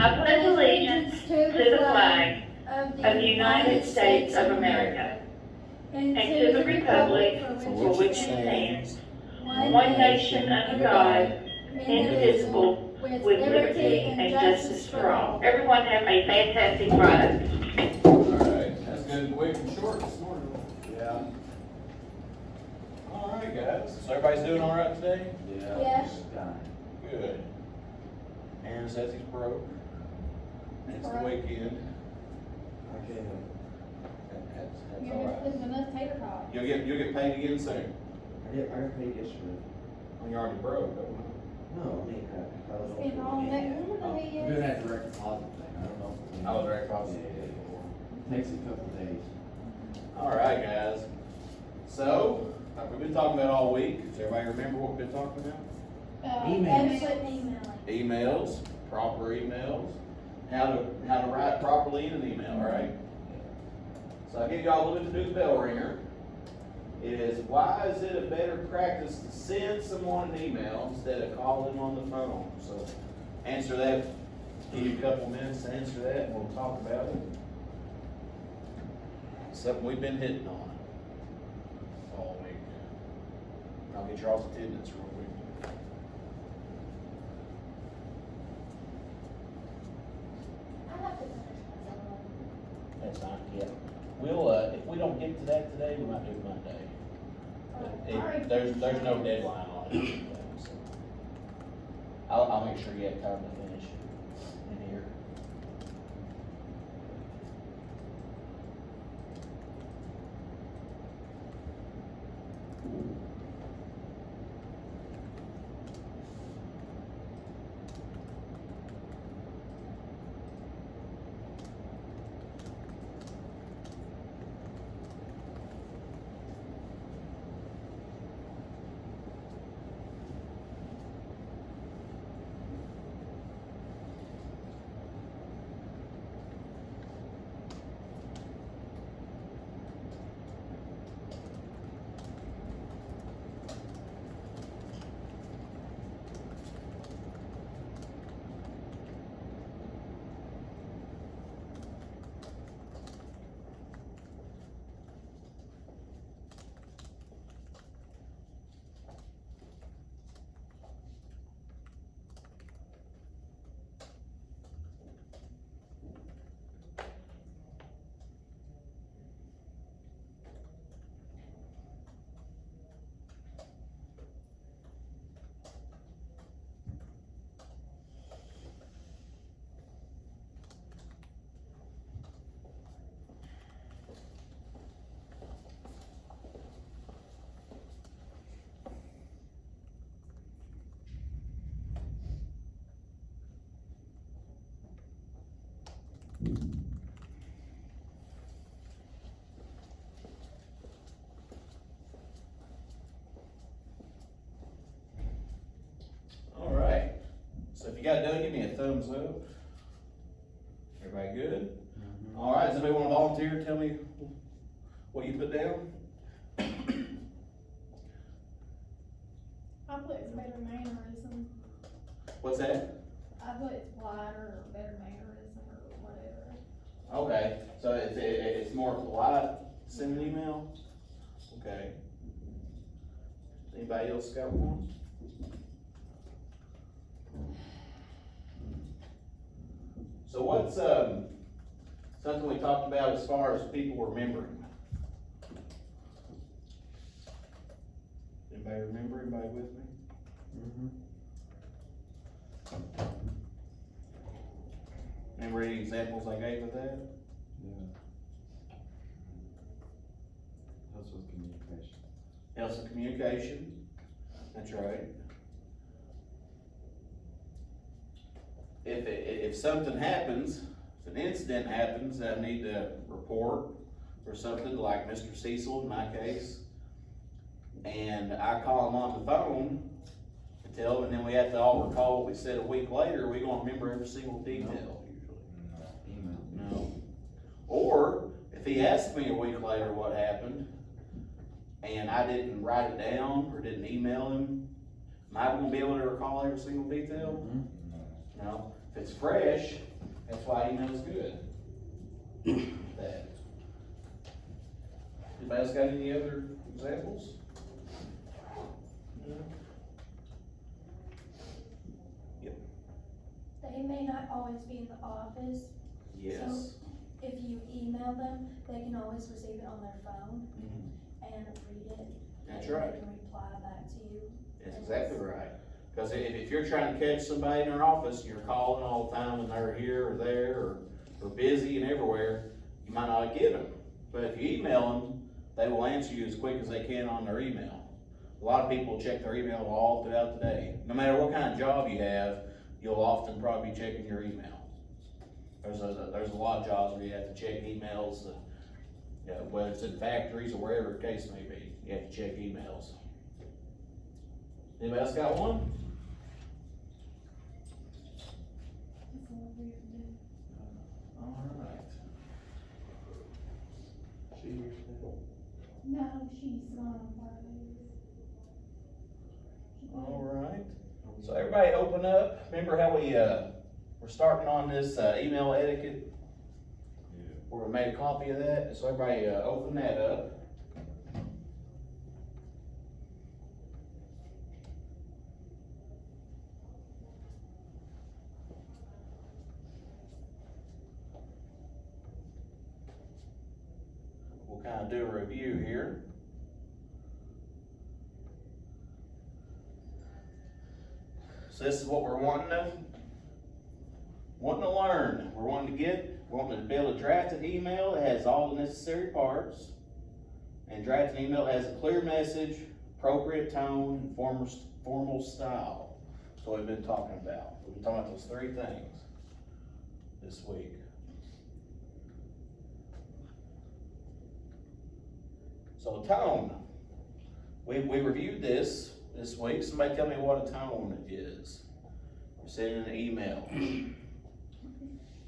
I pledge allegiance to the flag of the United States of America and to the republic for which it stands, one nation under God, indivisible, with liberty and justice for all. Everyone have a fantastic Friday. Alright, that's good and quick and short this morning. Yeah. Alright, guys. So everybody's doing alright today? Yes. Good. Aaron says he's broke. It's the weekend. Okay. That's You're alright. just losing enough tater tots. You'll get paid again soon. I got paid yesterday. When you're already broke, don't you? No, I mean, I was It's been wrong that one We're day. doing that direct deposit thing, I don't know. if we- I was direct deposit. Takes a couple of days. Alright, guys. So, like we've been talking about all week. Does everybody remember what we've been talking about? Emails. Emails, proper emails, how to write properly in an email, right? So I'll give y'all a little bit to do the bell ringer. It is, why is it a better practice to send someone an email instead of calling them on the phone? So answer that, give you a couple minutes to answer that and we'll talk about it. Something we've been hitting on all week. I'll get y'all's attendance real quick. That's fine, yeah. We'll, if we don't get to that today, we might do it Monday. There's no deadline on it. So I'll make sure you have time to finish in here. All right. So if you got it done, give me a thumbs up. Everybody good? All right. Does anybody want to volunteer? Tell me what you put down. I put it's better mannerism. What's that? I put it's politer or better mannerism or whatever. Okay. So it's more polite. Send an email. Okay. Anybody else got one? So what's something we talked about as far as people remembering? Anybody remember? Anybody with me? Remember any examples I gave of that? Yeah. Helps with communication. Helps with communication. That's right. If something happens, if an incident happens, I need to report or something like Mr. Cecil in my case, and I call him on the phone and tell him, and then we have to all recall what we said a week later, we gonna remember every single detail usually. Email. No. Or if he asked me a week later what happened, and I didn't write it down or didn't email him, am I gonna be able to recall every single detail? No. If it's fresh, that's why email's good. That. Anybody else got any other examples? They may not always be in the office. Yes. If you email them, they can always receive it on their phone Mhm. and read it. That's and right. They can reply back to you. That's exactly right. Cause if you're trying to catch somebody in their office, you're calling all the time and they're here or there or busy and everywhere, you might not get them. But if you email them, they will answer you as quick as they can on their email. A lot of people check their email all throughout the day. No matter what kind of job you have, you'll often probably be checking your email. There's a lot of jobs where you have to check emails, whether it's in factories or wherever the case may be, you have to check emails. Anybody else got one? Alright. She hears that. No, she's gone Fridays. Alright. So everybody open up. Remember how we're starting on this email etiquette? Yeah. Where we made a copy of that, so everybody open that up. We'll kind of do a review here. So this is what we're wanting to learn. We're wanting to be able to draft an email that has all the necessary parts, and draft an email that has a clear message, appropriate tone, and formal style. That's what we've been talking about. We've been talking about those three things this week. So tone. We reviewed this week. Somebody tell me what a tone is. You're sending an email.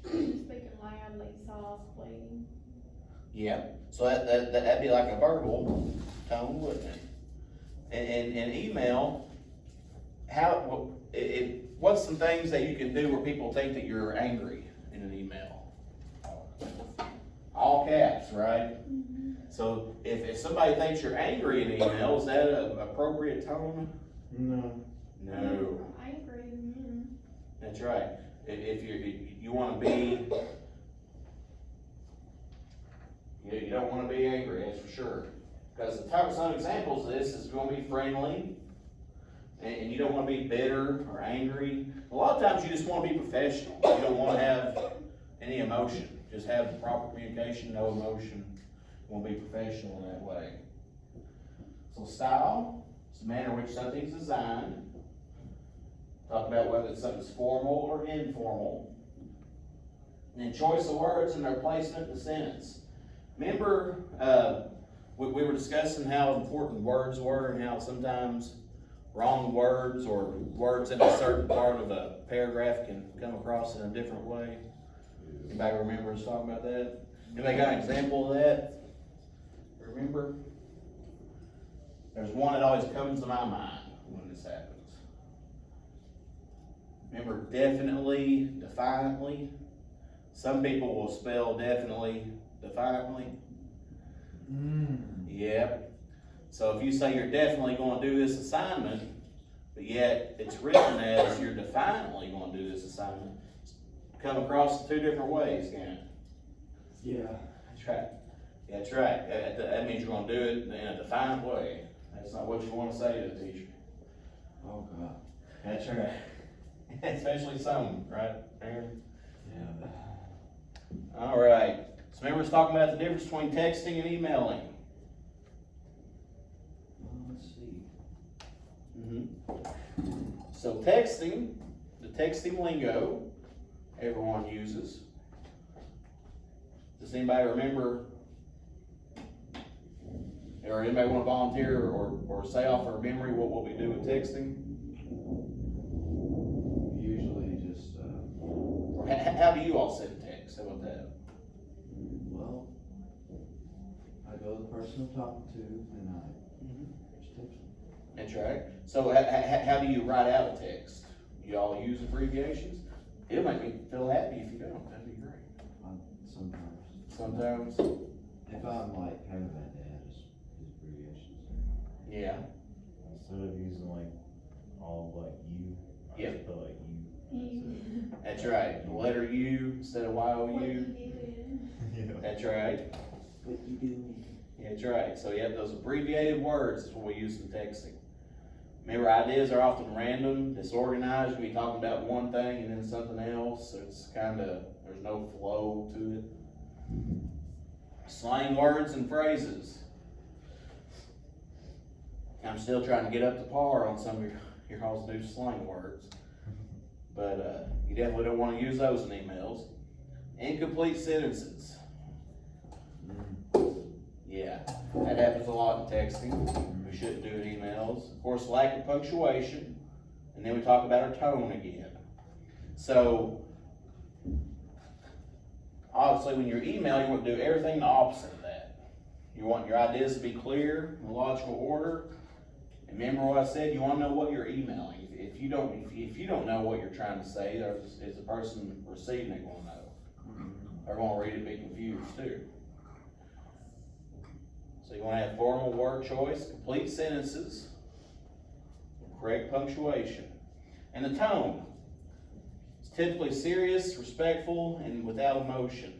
Speaking loudly, softly. Yeah, so that'd be like a verbal tone, wouldn't it? And email, what's some things that you can do where people think that you're angry in an email? All caps, right? So if somebody thinks you're angry in an email, is that an appropriate tone? No. No. Angry. That's right. If you want to be, you don't want to be angry, that's for sure. Because some examples of this is going to be friendly, and you don't want to be bitter or angry. A lot of times you just want to be professional. You don't want to have any emotion. Just have the proper communication, no emotion. You want to be professional in that way. So style is the manner in which something's designed. Talk about whether something's formal or informal. And then choice of words and their placement in the sentence. Remember, we were discussing how important words were and how sometimes wrong words or words in a certain part of a paragraph can come across in a different way. Anybody remember us talking about that? Anybody got an example of that? Remember? There's one that always comes to my mind when this happens. Remember, definitely, defiantly. Some people will spell definitely, defiantly. Yep. So if you say you're definitely going to do this assignment, but yet it's written as you're defiantly going to do this assignment, come across two different ways, can it? Yeah. That's right. That's right. That means you're going to do it in a defiant way. That's not what you want to say to the teacher. Oh, God. That's right. Especially some, right, Aaron? Yeah. All right. So remember, it's talking about the difference between texting and emailing. Let's see. So texting, the texting lingo everyone uses. Does anybody remember, or anybody want to volunteer or say off our memory what we do with texting? Usually just, Or how do you all send text? How about that? well, I go to the person I'm talking to and I just text them. That's right. So how do you write out a text? You all use abbreviations? It'll make me feel happy if you don't, that'd be great. Sometimes. Sometimes, If I'm like having a bad day, I just use abbreviations. yeah, Instead of using like all like you, I Yeah. just put like you. You. that's right, the letter U instead of What you Y-O-U, did. Yeah. that's right. What you do? That's right, so you have those abbreviated words, is what we use in texting. Remember, ideas are often random, disorganized, we talking about one thing and then something else, so it's kinda, there's no flow to it. Slang words and phrases. I'm still trying to get up to par on some of your all's new slang words. But, you definitely don't wanna use those in emails. Incomplete sentences. Yeah, that happens a lot in texting. We shouldn't do it in emails. Of course, lack of punctuation, and then we talk about our tone again. So, obviously, when you're email, you want to do everything the opposite of that. You want your ideas to be clear, in logical order. And remember what I said, you want to know what you're emailing. If you don't know what you're trying to say, is the person receiving it going to know? They're going to read it and be confused too. So you want to have formal word choice, complete sentences, correct punctuation. And the tone. It's typically serious, respectful, and without emotion.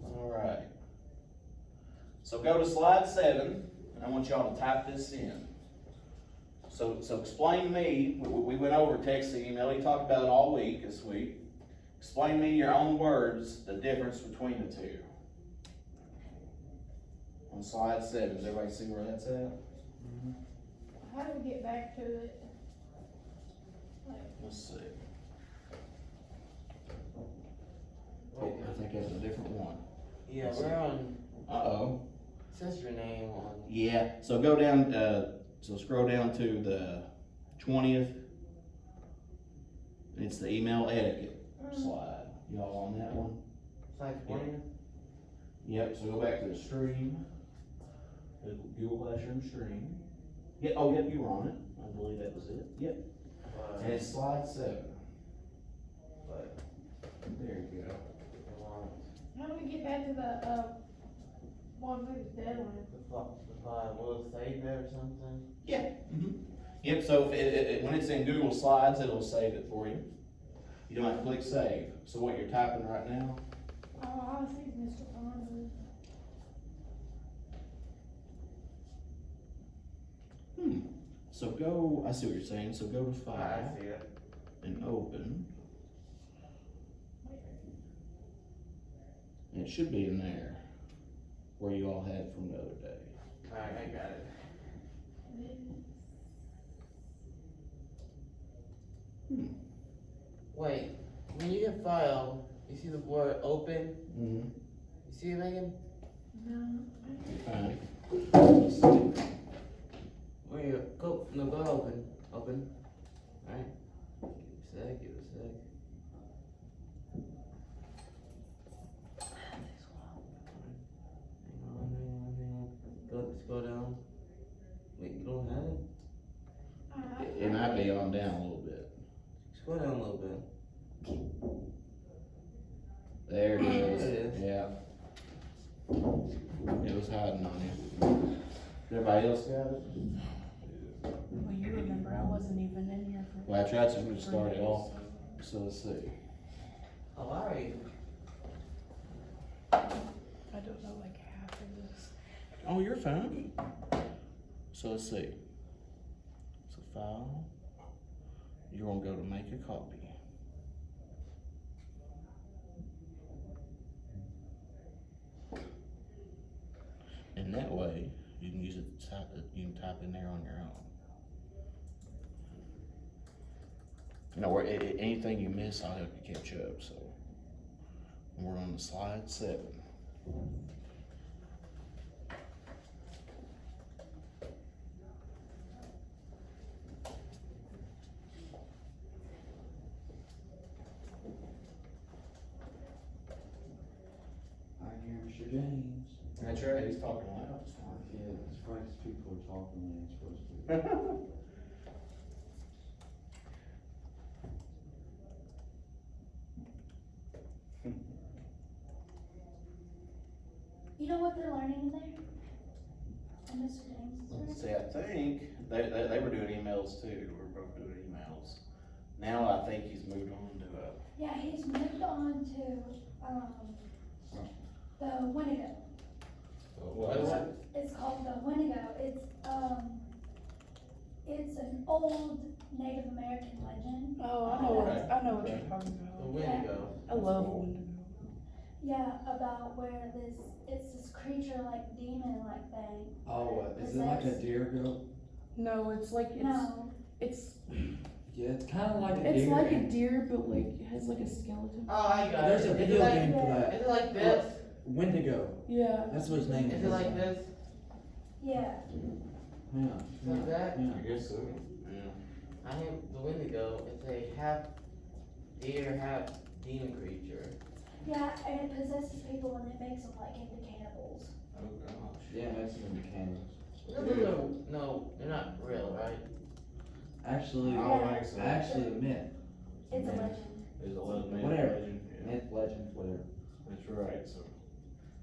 Alright. So go to slide 7, and I want y'all to type this in. So explain to me, we went over text and email, he talked about it all week this week. Explain to me your own words, the difference between the two. On slide 7, does everybody see where that's at? How do we get back to it? Like, Let's see. Wait, I think that's a different one. yeah, we're on, Uh-oh. it says your name on, Yeah, so go down, so scroll down to the 20th. It's the email etiquette slide. Y'all on that one? slide 20? Yep, so go back to the stream. Google Classroom stream. Yeah, oh, yep, you were on it. I believe that was it. Yep. And it's slide 7. But, There you go. how do we get back to the, one with the deadline? the file, will it save it or something? Yeah. Yep, so if when it's in Google Slides, it'll save it for you. You don't have to click save. So what you're typing right now, Oh, all I see is Mr. Fonda. so go, I see what you're saying, so go to I File see it. and Open. And it should be in there, where you all had from the other day. Alright, I got it. Wait, when you hit file, you see the word open? Mm-hmm. You see it, Megan? No. Fine. Where you, go open, alright? Give it a sec. Hang on. Go, scroll down. Wait, you don't have it? It might be on down a little bit. Scroll down a little bit. There it There is. it is. Yeah. It was hiding on you. Everybody else got it? Well, you remember, I wasn't even in here for. Well, I tried to start it off, so let's see. Oh, alright. I don't know, like half of this. Oh, you're fine. So let's see. So file. You're gonna go to make a copy. And that way, you can use it to type it, you can type in there on your own. You know, where anything you miss, I'll help you catch up, so. And we're on slide 7. I hear Mr. James. That's right, he's talking loud. Yeah, it's practice people are talking when they're supposed to. think they were doing emails too. We were both doing emails. Now I think he's moved on to Yeah, he's moved on to, the Winnebago. What is it? It's called the Winnebago. It's an old Native American legend. Oh, I know what you're talking The about. Wendigo. I love Wendigo. Yeah, about where it's this creature-like, demon-like thing. Oh, is it like a deer goat? No, it's like, No, it's, Yeah, it's kinda like a deer. it's like a deer, but like, it has like a skeleton. Oh, I got There's it. a Is it video like- game for that. Is it like this? Wendigo, Yeah. that's what his name is. Is it like this? yeah. Hang on. Like that? Yeah. I guess so. Yeah. I think the Wendigo is a half deer, half demon creature. Yeah, and it possesses people and it makes them like into cannibals. Oh gosh. Yeah, that's in the candles. No, they're not real, right? Actually, I don't think so. actually a myth. It's a Myth. legend, There's a little myth, Whatever. legend, yeah. Myth, legend, whatever. That's right, so.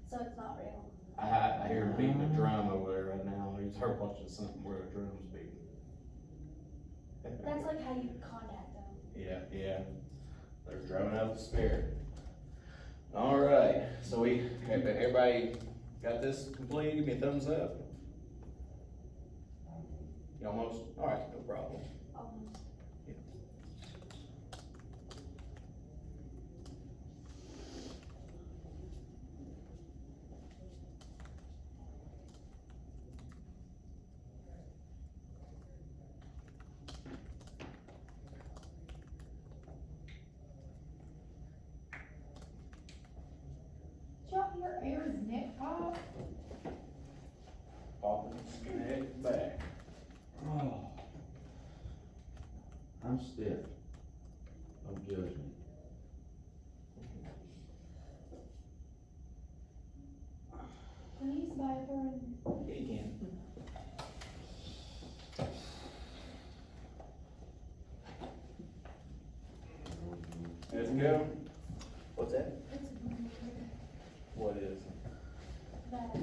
so it's not real. I hear him beating a drum over there right now. He's heard watching something where a drum's beating. That's like how you contact them. Yeah. They're drumming up the spirit. All right, so everybody got this complete? Give me a thumbs up. You almost? All right, no problem. Almost. Did y'all hear Aaron's neck pop? Popping his neck back. Oh. I'm stiff of judgment. Please, Byron. Yeah, you can. Let's go. What's that? It's weird What is? that,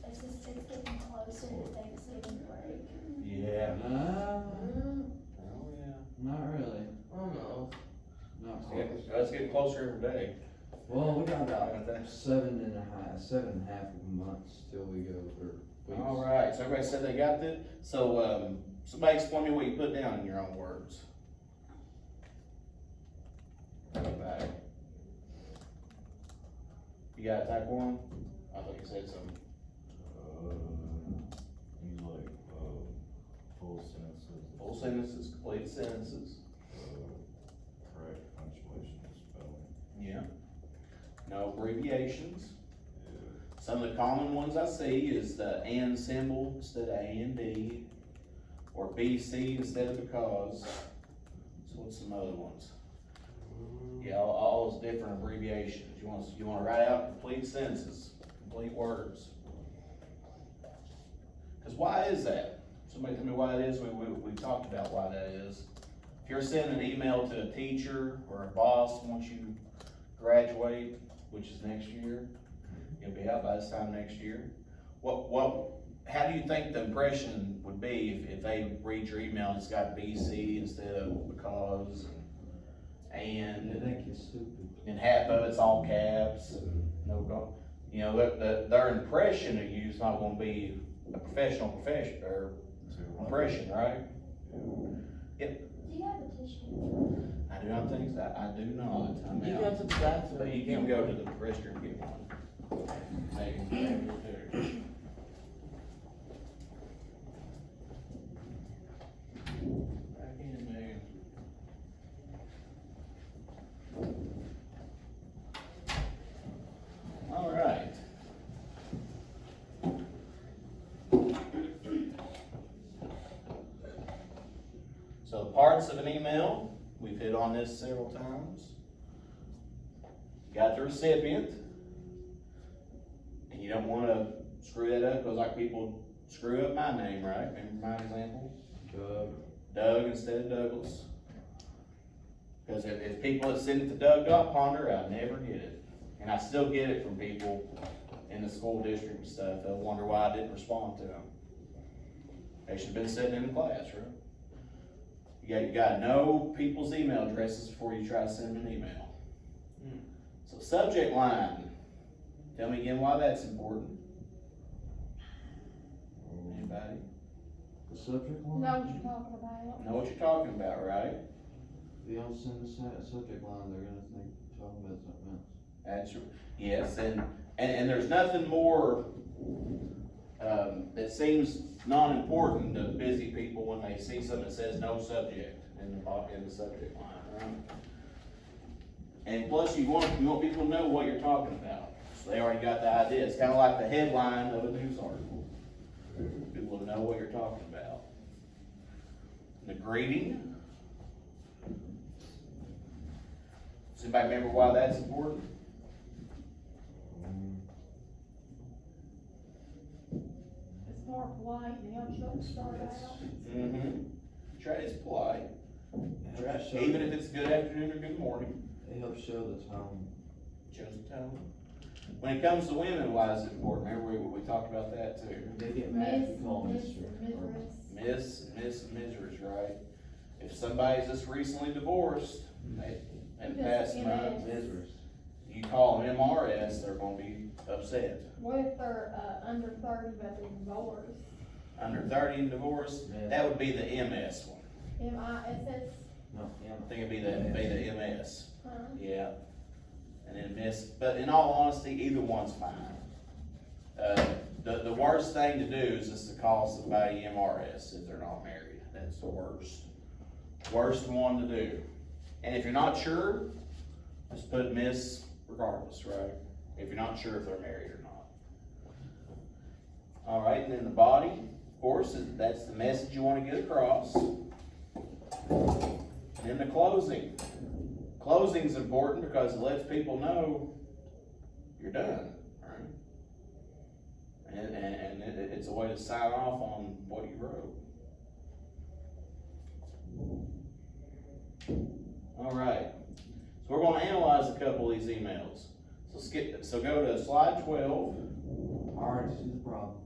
it's getting closer to Thanksgiving break. Yeah. Mm, Oh, yeah. Not really. almost. Not Yeah, close. let's get closer every day. Well, we got about 7.5 months till we go, or weeks. All right, so everybody said they got that? So, somebody explain me what you put down in your own words. Go back. You got type one? I thought you said something. He's like, full sentences. Full sentences, complete sentences. Correct punctuation and spelling. Yeah. No abbreviations. Yeah. Some of the common ones I see is the and symbol instead of and, or BC instead of because. So what's some other ones? Yeah, all those different abbreviations. You wanna write out complete sentences, complete words. Cause why is that? Somebody tell me why it is. We talked about why that is. If you're sending an email to a teacher or a boss once you graduate, which is next year, you'll be out by this time next year. How do you think the impression would be if they read your email and it's got BC instead of because and They think you're stupid. and half of it's all caps, no go, you know, their impression of you is not gonna be a profession, or impression, right? Do you have a tissue? I do not think, I do not, I'm You out. go to the bathroom. But you can go to the restroom and get one. Megan, too. Back in, Megan. All right. So parts of an email, we've hit on this several times. Got the recipient, and you don't wanna screw that up, cause like people screw up my name, right? Remember my example? Doug instead of Douglas. Cause if people that send it to Doug Ponder, I never get it. And I still get it from people, in the school district and stuff, they'll wonder why I didn't respond to them. They should have been sitting in the classroom. You gotta know people's email addresses before you try to send them an email. So subject line, tell me again why that's important. Anybody? The subject line? Know what you're talking about. Know what you're talking about, right? If you don't send a subject line, they're gonna think you're talking about something else. That's, yes, and there's nothing more, that seems non-important to busy people when they see something that says no subject in the subject line, right? And plus you want people to know what you're talking about, so they already got the idea. It's kinda like the headline of a news article. People to know what you're talking about. The greeting. Does anybody remember why that's important? It's more polite and helps you start out. Mm-hmm. Try, it's polite. It Try, helps show- even if it's good afternoon or good morning, It helps show the tone. shows the tone. When it comes to women, why is it important? Remember we talked about that too. They get mad if you call Miss, Mr. Miss, or- Miss. Miss, and Mrs., right? If somebody's just recently divorced, and passed Just month, MS. Mrs. you call them MRS, they're gonna be upset. What if they're, under 30 but they're divorced? Under 30 and divorced, that would be the MS one. MISS, No, I think it'd be the MS. huh? Yeah, and then miss, but in all honesty, either one's fine. The worst thing to do is just to call somebody MRS if they're not married. That's the worst one to do. And if you're not sure, just put miss regardless, right? If you're not sure if they're married or not. All right, and then the body, of course, that's the message you want to get across. And then the closing. Closing's important because it lets people know you're done, right? And it's a way to sign off on what you wrote. All right, so we're gonna analyze a couple of these emails. So go to slide 12. Alright, see the problem.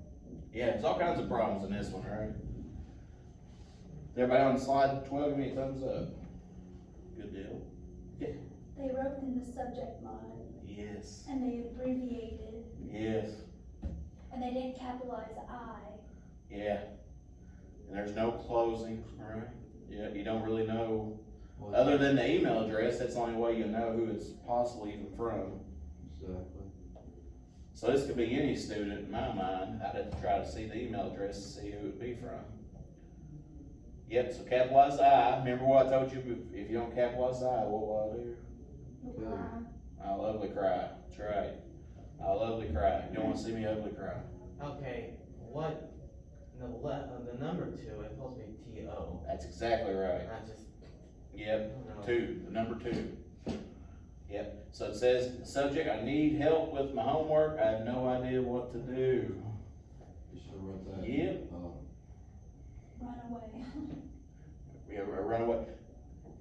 Yeah, there's all kinds of problems in this one, right? Everybody on slide 12, give me a thumbs up. Good deal. They wrote in the subject line, Yes, and they abbreviated, yes, and they didn't capitalize the I. yeah. And there's no closing, right? Yeah, you don't really know, Well, other than the email address, that's the only way you know who it's possibly even from. Exactly. So this could be any student in my mind. I'd have to try to see the email address to see who it would be from. Yep, so capitalize the I. Remember what I told you, if you don't capitalize the I, what will I do? Good. I'll ugly cry. That's right. I'll ugly cry. You don't wanna see me ugly cry. Okay, what, the number 2, it's supposed to be T-O, That's exactly right. not just, Yep, no. 2, the number 2. Yep, so it says, subject, I need help with my homework. I have no idea what to do. You should have wrote that. Yep. Run away. We have a runaway.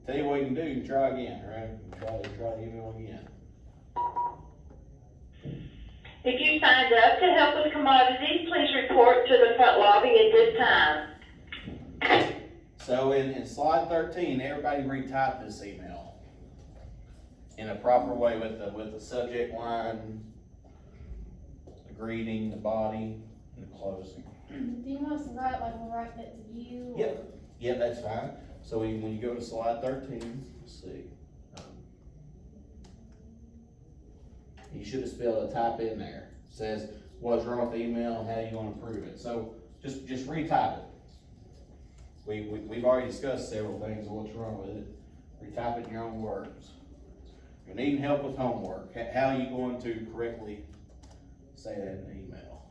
Tell you what you can do, you can try again, right? You can try the email again. If you signed up to help with commodities, please report to the front lobby at this time. So in slide 13, everybody retype this email in a proper way with the subject line, the greeting, the body, and the closing. Do you want us to write like we're writing it to you? or- Yep, that's fine. So when you go to slide 13, let's see. You should have spelled a type in there. It says what's wrong with the email and how you want to prove it. So just retype it. We've already discussed several things of what's wrong with it. Retype it in your own words. You're needing help with homework. How are you going to correctly say that in the email?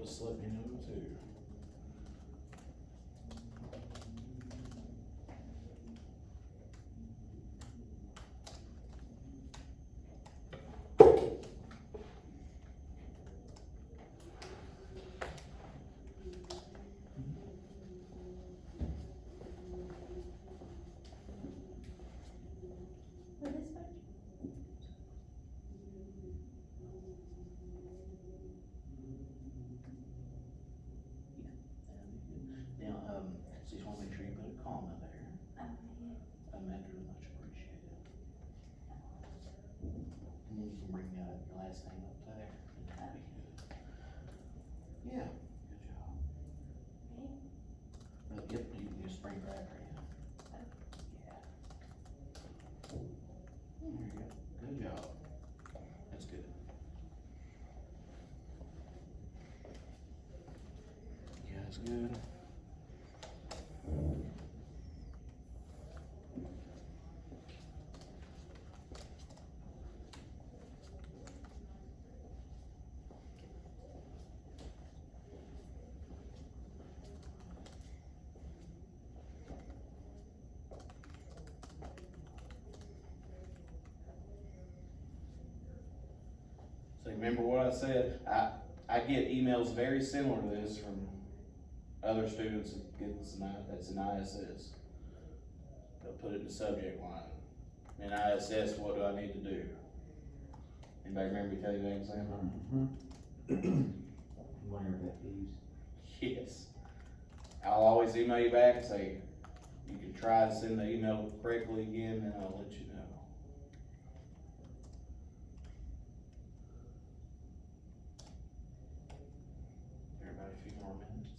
just let me know too. For this one? Now, just wanna make sure you put a comma there. Yeah. That'd be much appreciated. And then you can bring your last name up there. And that'd be good. Yeah, good job. Yep, you can just bring it right there, yeah. Yeah. There you go, good job. That's good. Yeah, that's good. So remember what I said, I get emails very similar to this from other students that get that's an ISS. They'll put it in the subject line. In ISS, what do I need to do? Anybody remember me telling you that example? One of your pet peeves. Yes. I'll always email you back and say, you can try to send the email correctly again, and I'll let you know. Everybody, a few more minutes.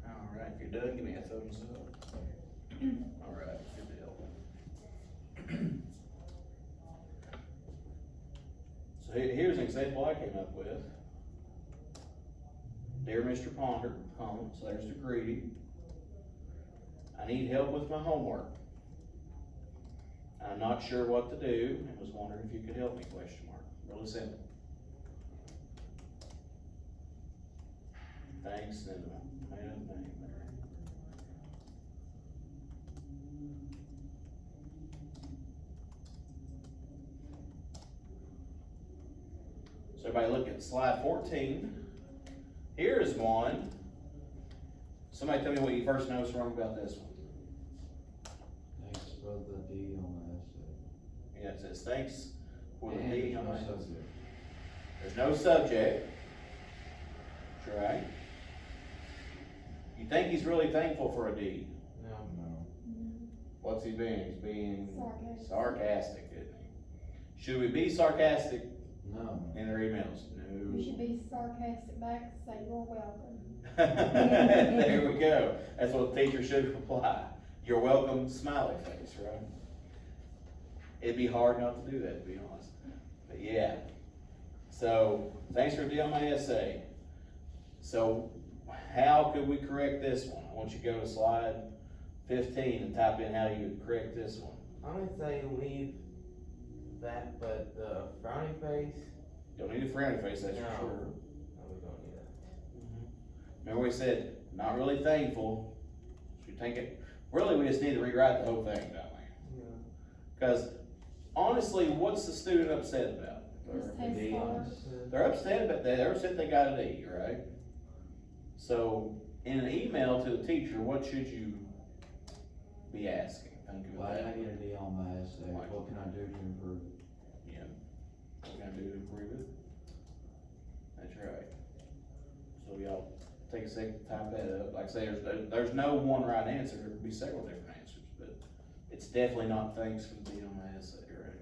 All right, if you're done, give me a thumbs up. All right, good deal. So here's an example I came up with. Dear Mr. Ponder, comments, there's the greeting. I need help with my homework. I'm not sure what to do and was wondering if you could help me, question mark. Really simple. Thanks, and made up name there. So everybody look at slide 14. Here's one. Somebody tell me what you first noticed wrong about this one. Thanks for the D on the essay. Yeah, it says thanks for the And D there's on no my subject. There's no subject. That's right. You think he's really thankful for a D? No. What's he being? He's being Sarcastic. sarcastic, isn't he? Should we be sarcastic No. in our emails? You should No. be sarcastic back and say, you're welcome. There we go. That's what the teacher should reply. You're welcome, smiley face, right? It'd be hard not to do that, to be honest. But yeah. So, thanks for doing my essay. So, how could we correct this one? I want you to go to slide 15 and type in how you would correct this one. I'm gonna say leave that, but the frowny face, Don't need a frowny face, that's No. for sure. no, we don't need that. Remember we said, not really thankful. Should we take it? Really, we just need to rewrite the whole thing, don't we? Yeah. Because honestly, what's the student upset about? Just The takes D on four. it. They're upset about that. They're upset they got an E, right? So, in an email to the teacher, what should you be asking? think of Why did I it. get a D on my essay? What can I do to improve it? Yeah. What can I do to improve it? That's right. So y'all take a second to type that up. Like I say, there's no one right answer. There could be several different answers, but it's definitely not thanks for the D on my essay, right?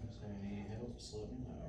If there's any help, just let me know.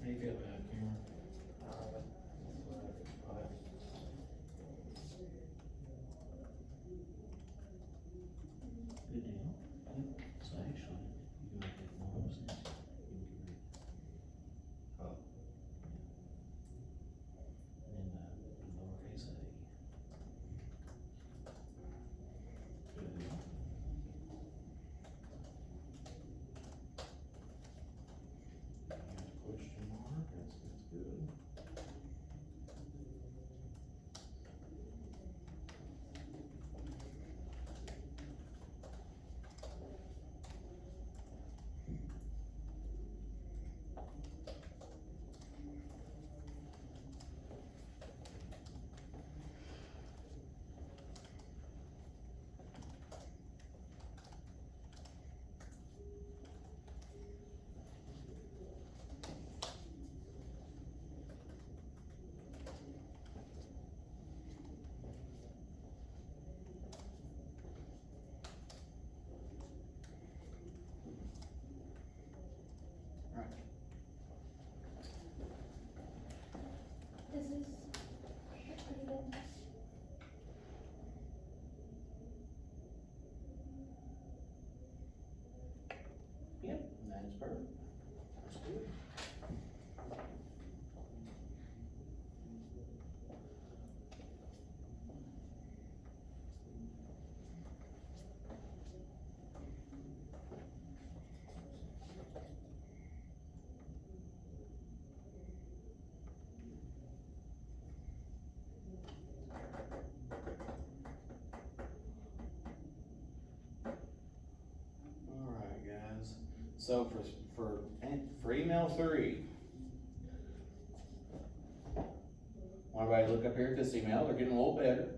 How you feel about it, Cameron? Good deal. So actually, you go ahead and all those things, you can get rid of. Oh. And then, lowercase a. Good deal. Question mark, that's good. This is pretty good. Yep, that's perfect. That's good. Alright, guys, so for email 3, want everybody to look up here at this email, they're getting a little better.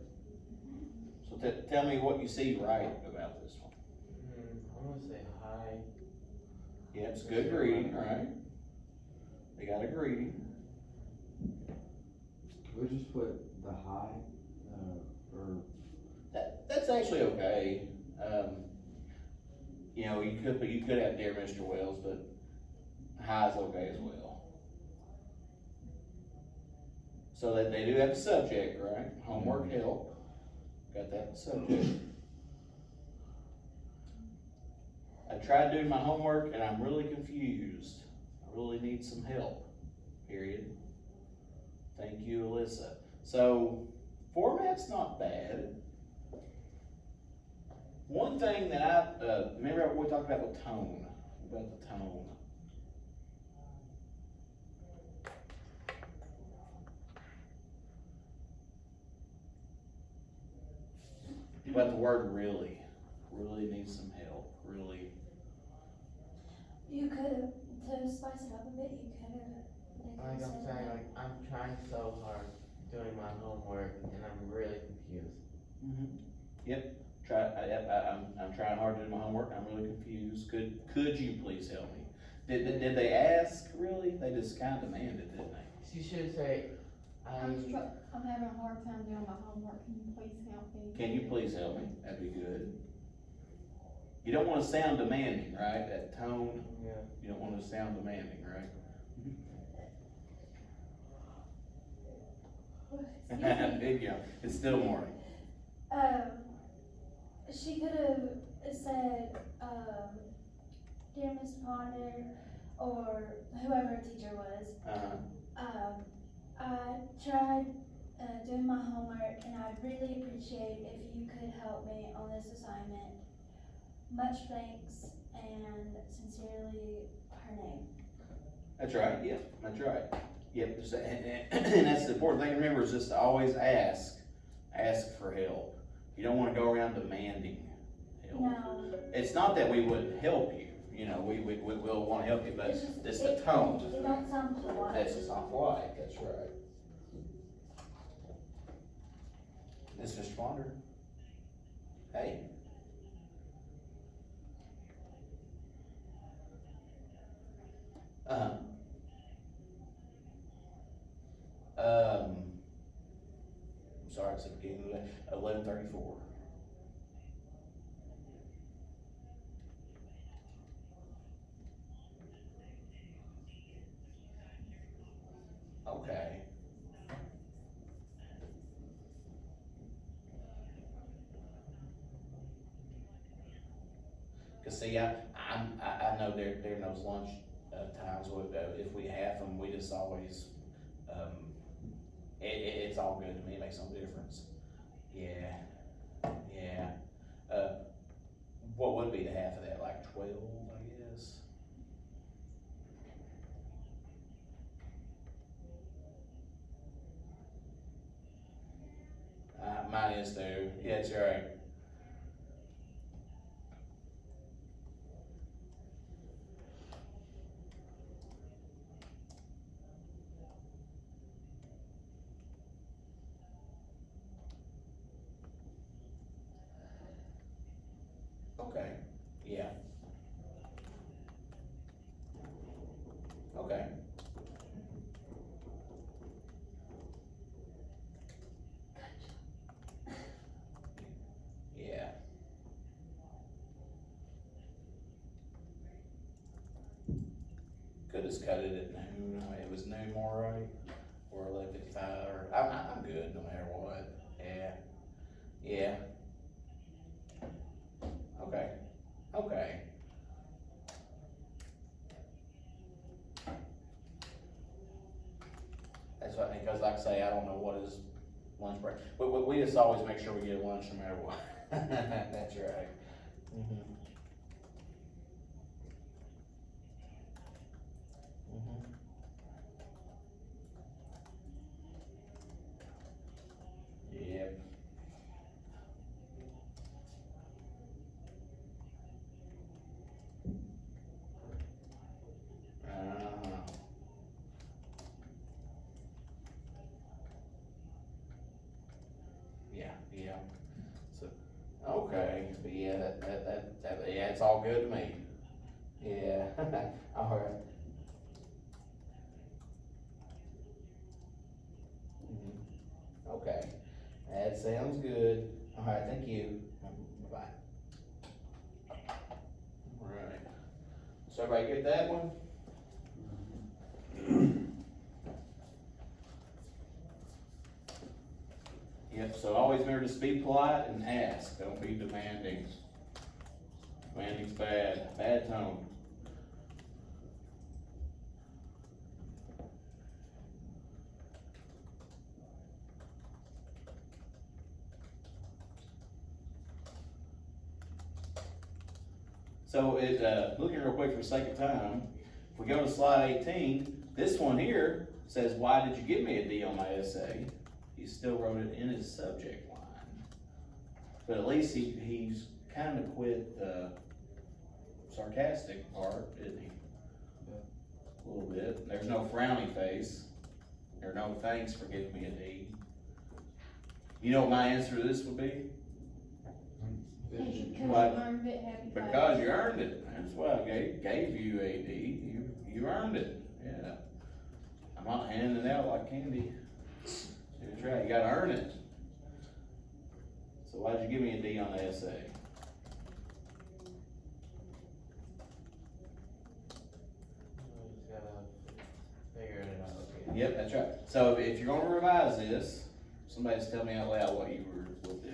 So tell me what you see right about this one. I wanna say hi. Yeah, it's good greeting, right? They got a greeting. Can we just put the high, or, That's actually okay. You know, you could have Dear Mr. Wells, but hi is okay as well. So that they do have a subject, right? Homework help. Got that subject. I tried doing my homework and I'm really confused. I really need some help, period. Thank you, Alyssa. So, format's not bad. One thing that remember we talked about the tone, about the tone. About the word really needs some help, really. You could, to spice it up a bit, you could have. Like I'm saying, like, I'm trying so hard doing my homework and I'm really confused. Yep, I'm trying hard to do my homework, I'm really confused, could you please help me? Did they ask, really? They just kinda demanded, didn't they? She should say, I'm having a hard time doing my homework, can you please help me? Can you please help me? That'd be good. You don't wanna sound demanding, right? That tone, yeah. you don't wanna sound demanding, right? Big yeah, it's still morning. She could have said, dear Miss Ponder, or whoever her teacher was, I tried doing my homework and I'd really appreciate if you could help me on this assignment. Much thanks, and sincerely, her name. That's right, yep, that's right. Yep, and that's the important thing to remember is just to always ask for help. You don't wanna go around demanding help. No, It's not that we wouldn't help you, you know, we'll wanna help you, but it's just, it's the tone. it don't sound polite. That's just not polite, that's right. This is Mr. Ponder. Hey. I'm sorry, it's the beginning of 11:34. Okay. Cause see, I know during those lunch times, if we have them, we just always, it's all good to me, it makes no difference. Yeah, yeah. What would be the half of that, like 12, I guess? Mine is too, yeah, that's right. Okay, yeah. Okay. Yeah. Could just cut it at noon, it was noon more right, or 11:55, or, I'm good no matter what, yeah, yeah. Okay, okay. That's what, because like I say, I don't know what is lunch break, we just always make sure we get lunch no matter what. That's right. Mhm. Mhm. Yep. Yeah, yeah. So, okay, but yeah, that, yeah, it's all good to me. Yeah, all right. Mhm. Okay, that sounds good. All right, thank you. Bye-bye. All right. So everybody get that one? Yep, so always remember to be polite and ask, don't be demanding. Demanding's bad tone. So looking real quick for the sake of time, if we go to slide 18, this one here says, why did you give me a D on my essay? He still wrote it in his subject line. But at least he's kind of quit the sarcastic part, isn't he? A little bit. There's no frowny face. There's no thanks for giving me a D. You know what my answer to this would be? Because you What? earned it, happy face. Because you earned it. That's why I gave you a D. You earned it. Yeah. I'm not handing it out like candy. That's right. You gotta earn it. So why'd you give me a D on the essay? We just gotta figure it out. Yep, that's right. So if you're gonna revise this, somebody just tell me out loud what you would do.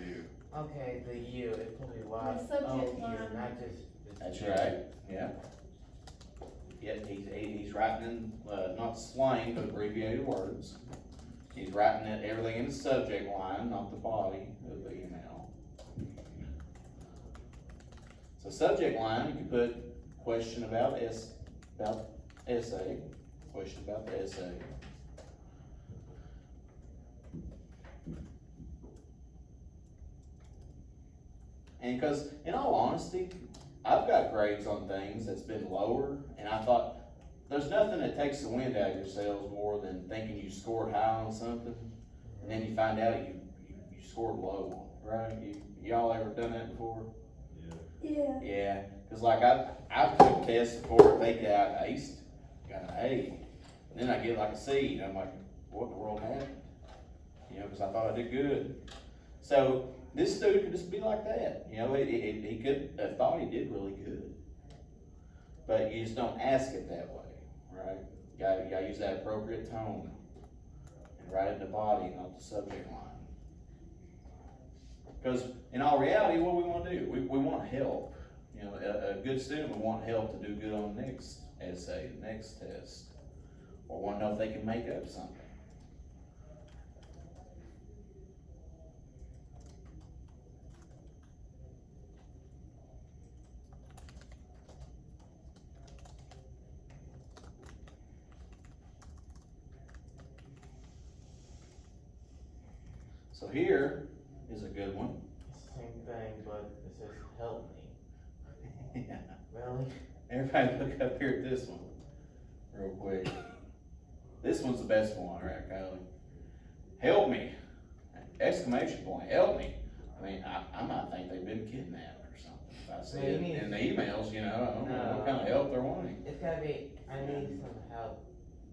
Okay, the U, it told me why. The subject Oh, line. U, not just. That's right, yeah. Yep, he's writing in, not slang, but abbreviated words. He's writing everything in the subject line, not the body of the email. So subject line, you could put question about essay, question about the essay. And because, in all honesty, I've got grades on things that's been lower, and I thought, there's nothing that takes the wind out of your sails more than thinking you scored high on something, and then you find out you scored low, right? Y'all ever done that before? Yeah. Yeah, because like I took tests before thinking I aced, got an A, and then I get like a C, and I'm like, what in the world happened? You know, because I thought I did good. So this student could just be like that. You know, he could have thought he did really good, but you just don't ask it that way, right? You gotta use that appropriate tone and write it in the body, not the subject line. Because in all reality, what we want to do, we want help. You know, a good student would want help to do good on the next essay, the next test, or want to know if they can make up something. So here is a good one. Same thing, but it says help me. Yeah. Really? Everybody look up here at this one real quick. This one's the best one, right, Kylie? Help me! Exclamation point, help me! I mean, I might think they've been kidnapped or something. If I see it Maybe. in the emails, you know, I don't know what kind of help they're wanting. It's gotta be, I need some help.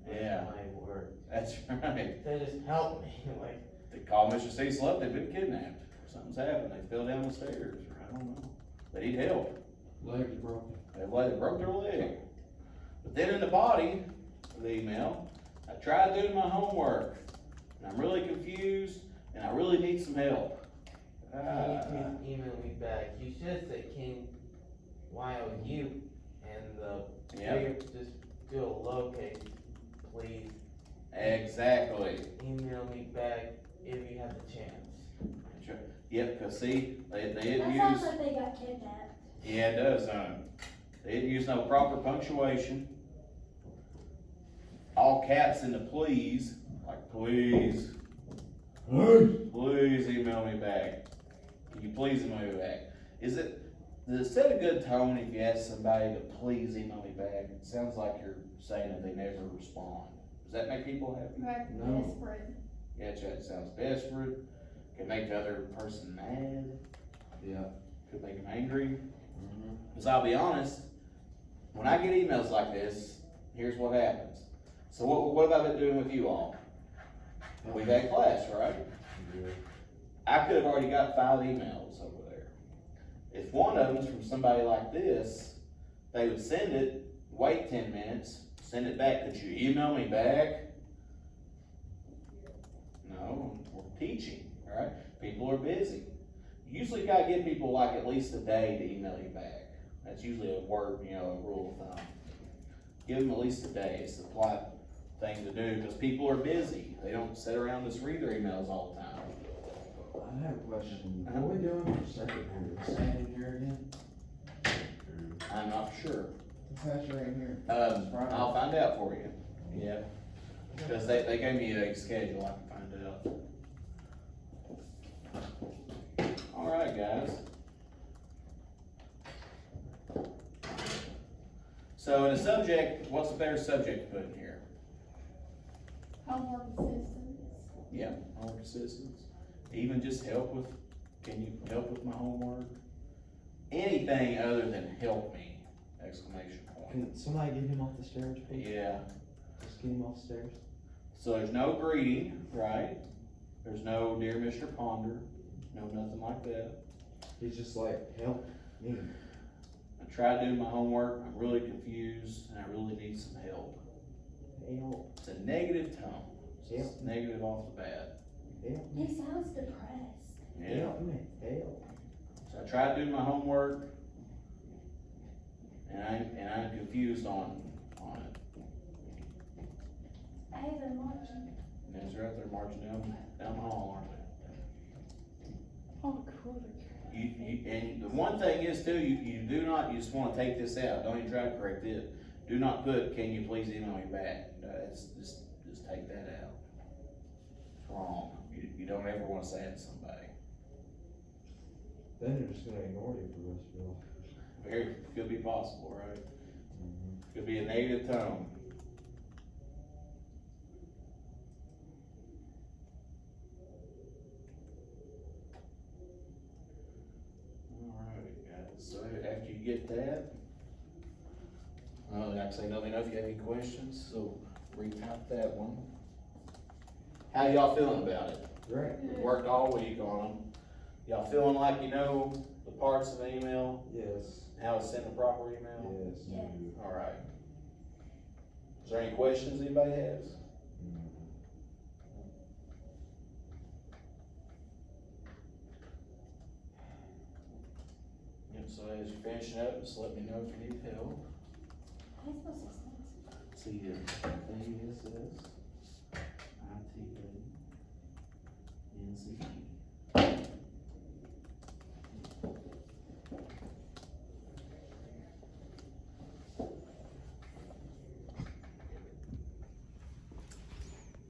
with Yeah. My work. That's right. So just help me, like. They call Mr. C. Slup, they've been kidnapped. Something's happened, they fell down the stairs, or I don't know. They need help. Legs broken. They broke their leg. But then in the body of the email, I tried doing my homework, and I'm really confused, and I really need some help. Can you please email me back? You should say King YOU and the Yeah. figure, just do a lowercase, please. Exactly. Email me back if you have the chance. Yep, because see, they That didn't sounds use, like they got kidnapped. yeah, it does, they didn't use no proper punctuation. All caps in the please, like please. Please email me back. Can you please email me back? Does it set a good tone if you ask somebody to please email me back? It sounds like you're saying that they never respond. Does that make people happy? Right, No. desperate. Yeah, it sounds desperate. Can make the other person mad. Yeah. Could make them angry. Mhm. Because I'll be honest, when I get emails like this, here's what happens. So what have I been doing with you all? We've had class, right? I could have already got 5 emails over there. If one of them's from somebody like this, they would send it, wait 10 minutes, send it back. Could you email me back? No, we're teaching, right? People are busy. You usually gotta give people like at least a day to email you back. That's usually a word, a rule of thumb. Give them at least a day. It's the polite thing to do because people are busy. They don't sit around and just read their emails all the time. I have a question. What are we doing for second period? Stand in here again? I'm not sure. Pass right here. I'll find out for you, yeah. Cause they gave me a schedule, I can find out. Alright, guys. So in the subject, what's the better subject to put in here? Homework assistance. Yeah, homework assistance, even just help with, can you help with my homework? Anything other than help me, exclamation point. Can somebody get him off the stairs, please? Yeah, Just get him off the stairs. so there's no greeting, right? There's no dear Mr. Ponder, no nothing like that. He's just like, help me. I tried doing my homework, I'm really confused, and I really need some help. Help, It's a negative tone, it's just negative off the bat. help He me. sounds depressed. Yeah, Help me, help. so I tried doing my homework, and I'm confused on it. Hey, they're marching. And they're right there marching down the hall, aren't Oh, cool. they? And the one thing is too, you do not, you just wanna take this out, don't even try to correct it. Do not put, can you please email me back? It's just take that out. It's wrong. You don't ever wanna say it to somebody. Then they're just gonna ignore you for the rest of your life. Very, could be possible, right? Could be a negative tone. Alright, guys, so after you get that, like I say, let me know if you have any questions, so retype that one. How y'all feeling about it? Great. We worked all week on them. Y'all feeling like you know the parts of the email, Yes, how to send a proper email? yes. Yes. Alright. Is there any questions anybody has? Yep, so as you're finishing up, just let me know if you need help. High school assistants. See, you